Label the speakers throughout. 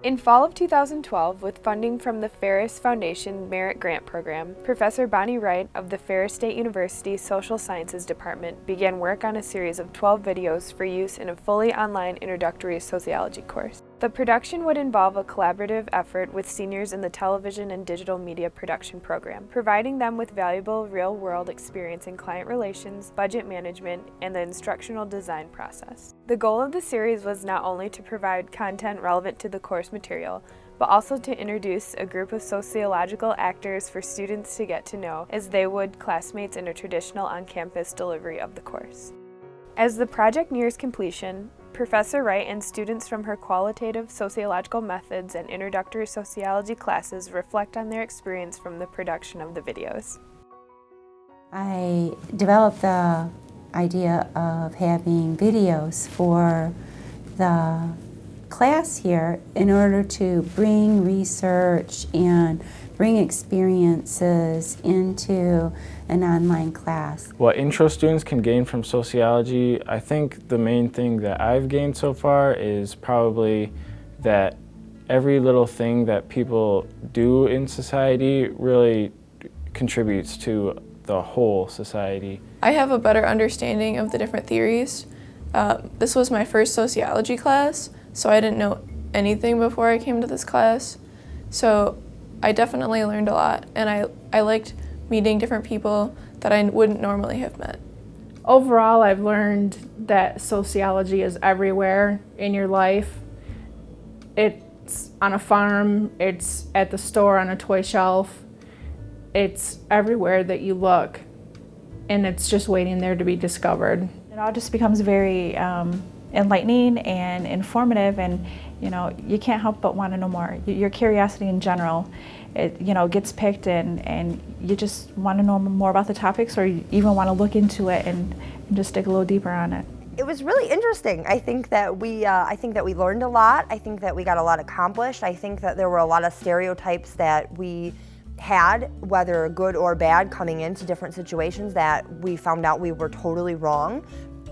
Speaker 1: In fall of 2012, with funding from the Ferris Foundation Merit Grant Program, Professor Bonnie Wright of the Ferris State University Social Sciences Department began work on a series of 12 videos for use in a fully online introductory sociology course. The production would involve a collaborative effort with seniors in the television and digital media production program, providing them with valuable real-world experience in client relations, budget management, and the instructional design process. The goal of the series was not only to provide content relevant to the course material, but also to introduce a group of sociological actors for students to get to know as they would classmates in a traditional on-campus delivery of the course. As the project nears completion, Professor Wright and students from her qualitative sociological methods and introductory sociology classes reflect on their experience from the production of the videos.
Speaker 2: I developed the idea of having videos for the class here in order to bring research and bring experiences into an online class.
Speaker 3: What intro students can gain from sociology, I think the main thing that I've gained so far is probably that every little thing that people do in society really contributes to the whole society.
Speaker 4: I have a better understanding of the different theories. This was my first sociology class, so I didn't know anything before I came to this class. So I definitely learned a lot, and I liked meeting different people that I wouldn't normally have met.
Speaker 5: Overall, I've learned that sociology is everywhere in your life. It's on a farm, it's at the store on a toy shelf, it's everywhere that you look, and it's just waiting there to be discovered.
Speaker 6: It all just becomes very enlightening and informative, and you can't help but want to know more. Your curiosity in general, it gets picked, and you just want to know more about the topics, or you even want to look into it and just dig a little deeper on it.
Speaker 7: It was really interesting. I think that we learned a lot. I think that we got a lot accomplished. I think that there were a lot of stereotypes that we had, whether good or bad, coming into different situations that we found out we were totally wrong.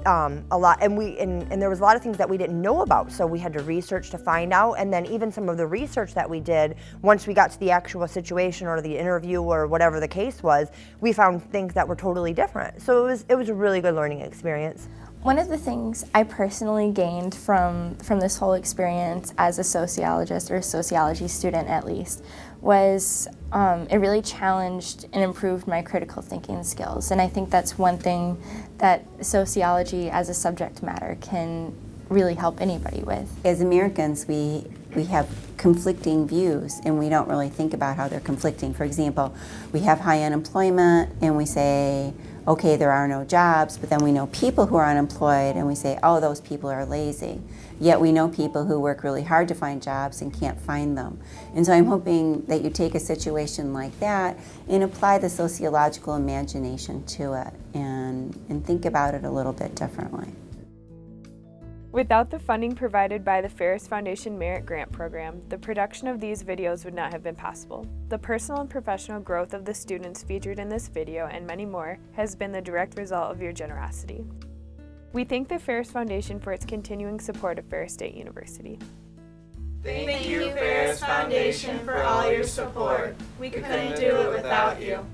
Speaker 7: And there was a lot of things that we didn't know about, so we had to research to find out, and then even some of the research that we did, once we got to the actual situation or the interview or whatever the case was, we found things that were totally different. So it was a really good learning experience.
Speaker 8: One of the things I personally gained from this whole experience as a sociologist, or a sociology student at least, was it really challenged and improved my critical thinking skills. And I think that's one thing that sociology as a subject matter can really help anybody with.
Speaker 2: As Americans, we have conflicting views, and we don't really think about how they're conflicting. For example, we have high unemployment, and we say, okay, there are no jobs, but then we know people who are unemployed, and we say, oh, those people are lazy. Yet we know people who work really hard to find jobs and can't find them. And so I'm hoping that you take a situation like that and apply the sociological imagination to it and think about it a little bit differently.
Speaker 1: Without the funding provided by the Ferris Foundation Merit Grant Program, the production of these videos would not have been possible. The personal and professional growth of the students featured in this video and many more has been the direct result of your generosity. We thank the Ferris Foundation for its continuing support of Ferris State University.
Speaker 9: Thank you, Ferris Foundation, for all your support. We couldn't do it without you.